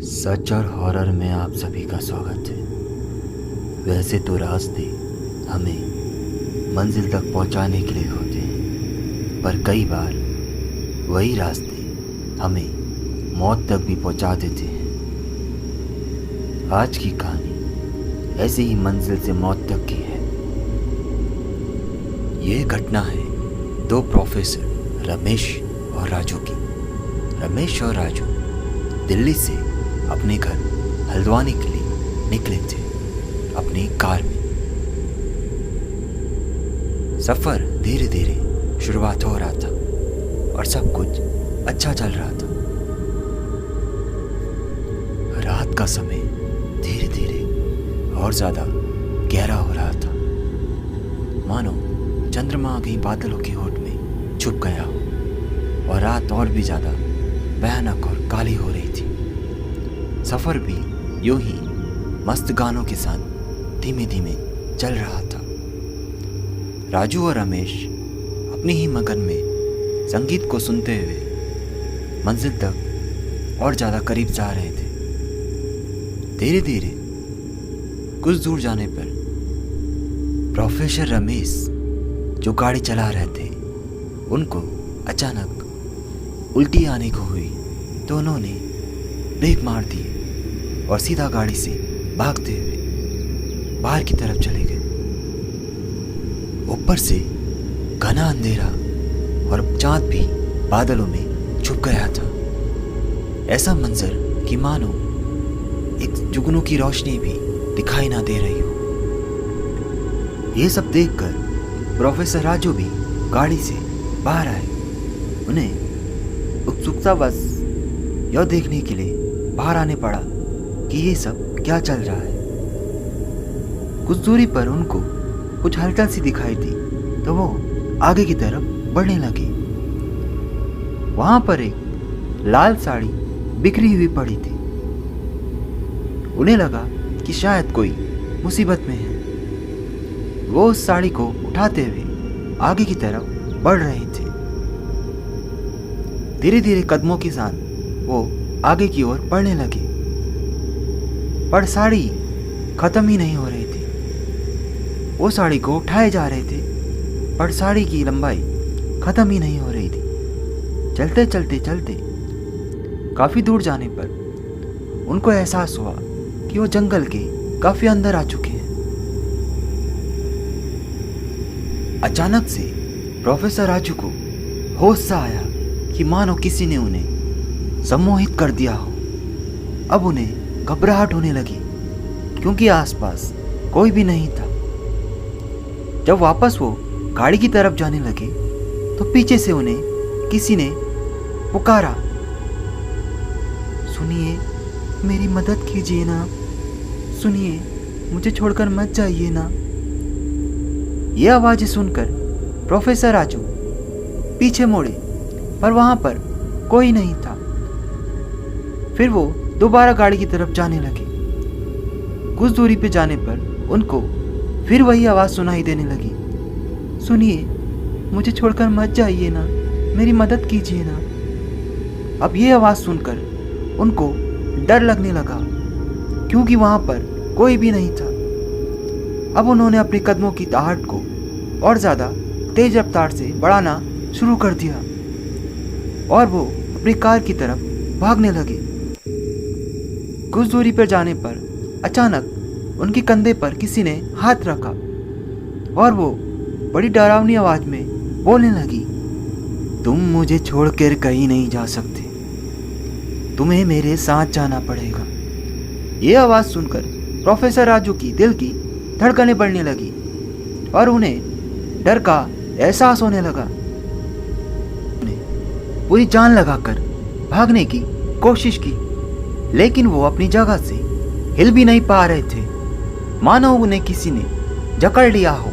सच और हॉरर में आप सभी का स्वागत है। वैसे तो रास्ते हमें मंजिल तक पहुंचाने के लिए होते हैं, पर कई बार वही रास्ते हमें मौत तक भी पहुंचा देते हैं। आज की कहानी ऐसे ही मंजिल से मौत तक की है। यह घटना है दो प्रोफेसर रमेश और राजू की। रमेश और राजू दिल्ली से अपने घर हल्द्वानी के लिए निकले थे अपनी कार में। सफर धीरे धीरे शुरुआत हो रहा था और सब कुछ अच्छा चल रहा था। रात का समय धीरे धीरे और ज्यादा गहरा हो रहा था, मानो चंद्रमा कहीं बादलों की होठ में छुप गया हो और रात और भी ज्यादा भयानक और काली हो रही थी। सफर भी यूं ही मस्त गानों के साथ धीमे धीमे चल रहा था। राजू और रमेश अपनी ही मगन में संगीत को सुनते हुए मंजिल तक और ज्यादा करीब जा रहे थे। धीरे धीरे कुछ दूर जाने पर प्रोफेसर रमेश जो गाड़ी चला रहे थे, उनको अचानक उल्टी आने को हुई तो उन्होंने ब्रेक मार दिए और सीधा गाड़ी से भागते हुए बाहर की तरफ चले गए। ऊपर से घना अंधेरा और चांद भी बादलों में छुप गया था। ऐसा मंजर कि मानो एक जुगनू की रोशनी भी दिखाई ना दे रही हो। यह सब देखकर प्रोफेसर राजू भी गाड़ी से बाहर आए। उन्हें उत्सुकतावश यह देखने के लिए बाहर आने पड़ा कि ये सब क्या चल रहा है। कुछ दूरी पर उनको कुछ हलचल सी दिखाई दी तो वो आगे की तरफ बढ़ने लगे। वहां पर एक लाल साड़ी बिखरी हुई पड़ी थी। उन्हें लगा कि शायद कोई मुसीबत में है। वो उस साड़ी को उठाते हुए आगे की तरफ बढ़ रहे थे। धीरे धीरे कदमों के साथ वो आगे की ओर बढ़ने लगे, पर साड़ी खत्म ही नहीं हो रही थी। वो साड़ी को उठाए जा रहे थे, पर साड़ी की लंबाई खत्म ही नहीं हो रही थी। चलते चलते चलते काफी दूर जाने पर उनको एहसास हुआ कि वो जंगल के काफी अंदर आ चुके हैं। अचानक से प्रोफेसर राजू को होश सा आया कि मानो किसी ने उन्हें सम्मोहित कर दिया हो। अब उन्हें घबराहट होने लगी क्योंकि आसपास कोई भी नहीं था। जब वापस वो गाड़ी की तरफ जाने लगे तो पीछे से उन्हें किसी ने पुकारा, सुनिए, मेरी मदद कीजिए ना, सुनिए, मुझे छोड़कर मत जाइए ना। ये आवाजें सुनकर प्रोफेसर राजू पीछे मुड़े, पर वहां पर कोई नहीं था। फिर वो दोबारा गाड़ी की तरफ जाने लगे। कुछ दूरी पे जाने पर उनको फिर वही आवाज सुनाई देने लगी, सुनिए, मुझे छोड़कर मत जाइए ना, मेरी मदद कीजिए ना। अब ये आवाज सुनकर उनको डर लगने लगा क्योंकि वहां पर कोई भी नहीं था। अब उन्होंने अपने कदमों की आहट को और ज्यादा तेज रफ्तार से बढ़ाना शुरू कर दिया और वो अपनी कार की तरफ भागने लगे। कुछ दूरी पर जाने पर अचानक उनके कंधे पर किसी ने हाथ रखा और वो बड़ी डरावनी आवाज में बोलने लगी, तुम मुझे छोड़कर कहीं नहीं जा सकते, तुम्हें मेरे साथ जाना पड़ेगा। ये आवाज सुनकर प्रोफेसर राजू की दिल की धड़कनें बढ़ने लगी और उन्हें डर का एहसास होने लगा। उन्हें पूरी जान लगाकर भागने की कोशिश की, लेकिन वो अपनी जगह से हिल भी नहीं पा रहे थे, मानो उन्हें किसी ने जकड़ लिया हो।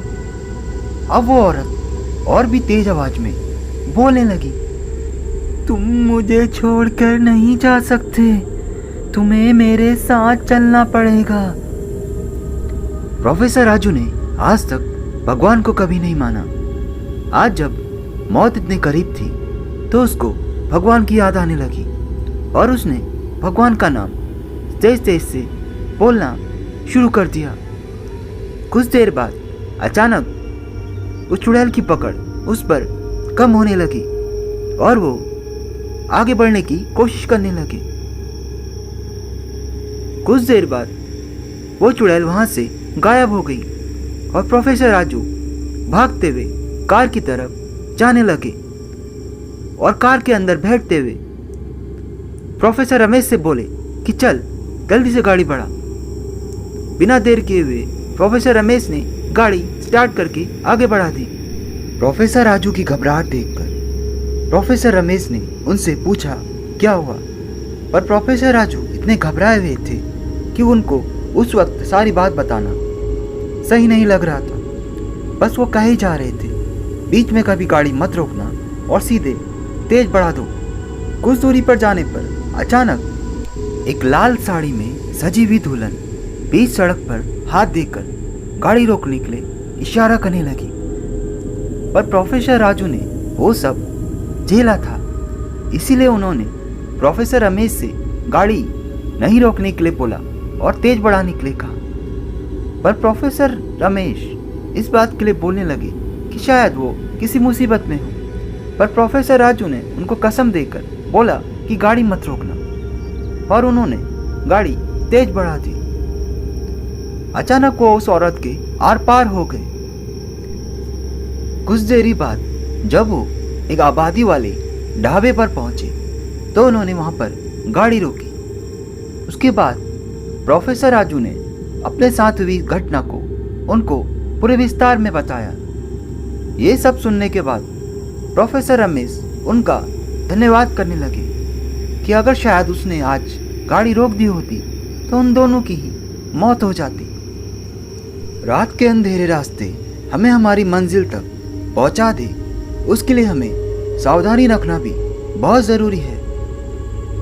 अब वो औरत और भी तेज आवाज में बोलने लगी, तुम मुझे छोड़कर नहीं जा सकते, तुम्हें मेरे साथ चलना पड़ेगा। प्रोफेसर राजू ने आज तक भगवान को कभी नहीं माना। आज जब मौत इतनी करीब थी तो उसको भगवान की याद आने लगी और उसने भगवान का नाम तेज तेज से बोलना शुरू कर दिया। कुछ देर बाद अचानक उस चुड़ैल की पकड़ उस पर कम होने लगी और वो आगे बढ़ने की कोशिश करने लगे। कुछ देर बाद वो चुड़ैल वहां से गायब हो गई और प्रोफेसर राजू भागते हुए कार की तरफ जाने लगे और कार के अंदर बैठते हुए प्रोफेसर रमेश से बोले कि चल जल्दी से गाड़ी बढ़ा। बिना देर किए हुए प्रोफेसर रमेश ने गाड़ी स्टार्ट करके आगे बढ़ा दी। प्रोफेसर राजू की घबराहट देखकर प्रोफेसर रमेश ने उनसे पूछा क्या हुआ, पर प्रोफेसर राजू इतने घबराए हुए थे कि उनको उस वक्त सारी बात बताना सही नहीं लग रहा था। बस वो कहे जा रहे थे बीच में कभी गाड़ी मत रोकना और सीधे तेज बढ़ा दो। कुछ दूरी पर जाने पर अचानक एक लाल साड़ी में सजी हुई दुल्हन बीच सड़क पर हाथ देकर गाड़ी रोकने के लिए इशारा करने लगी, पर प्रोफेसर राजू ने वो सब झेला था, इसीलिए उन्होंने प्रोफेसर रमेश से गाड़ी नहीं रोकने के लिए बोला और तेज बढ़ाने के लिए कहा। पर प्रोफेसर रमेश इस बात के लिए बोलने लगे कि शायद वो किसी मुसीबत में हो, पर प्रोफेसर राजू ने उनको कसम देकर बोला कि गाड़ी मत रोकना, और उन्होंने गाड़ी तेज बढ़ा दी। अचानक वो उस औरत के आर पार हो गए। कुछ देरी बाद जब वो एक आबादी वाले ढाबे पर पहुंचे तो उन्होंने वहां पर गाड़ी रोकी। उसके बाद प्रोफेसर राजू ने अपने साथ हुई घटना को उनको पूरे विस्तार में बताया। ये सब सुनने के बाद प्रोफेसर रमेश उनका धन्यवाद करने लगे कि अगर शायद उसने आज गाड़ी रोक दी होती तो उन दोनों की ही मौत हो जाती। रात के अंधेरे रास्ते हमें हमारी मंजिल तक पहुंचा दे, उसके लिए हमें सावधानी रखना भी बहुत ज़रूरी है।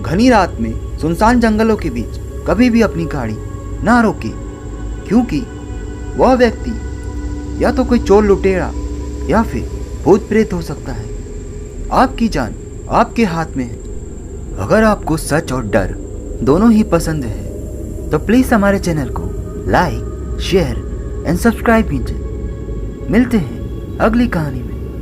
घनी रात में सुनसान जंगलों के बीच कभी भी अपनी गाड़ी ना रोके, क्योंकि वह व्यक्ति या तो कोई चोर लुटेरा या फिर भूत प्रेत हो सकता है। आपकी जान आपके हाथ में है। अगर आपको सच और डर दोनों ही पसंद है तो प्लीज़ हमारे चैनल को लाइक, शेयर एंड सब्सक्राइब कीजिए। मिलते हैं अगली कहानी में।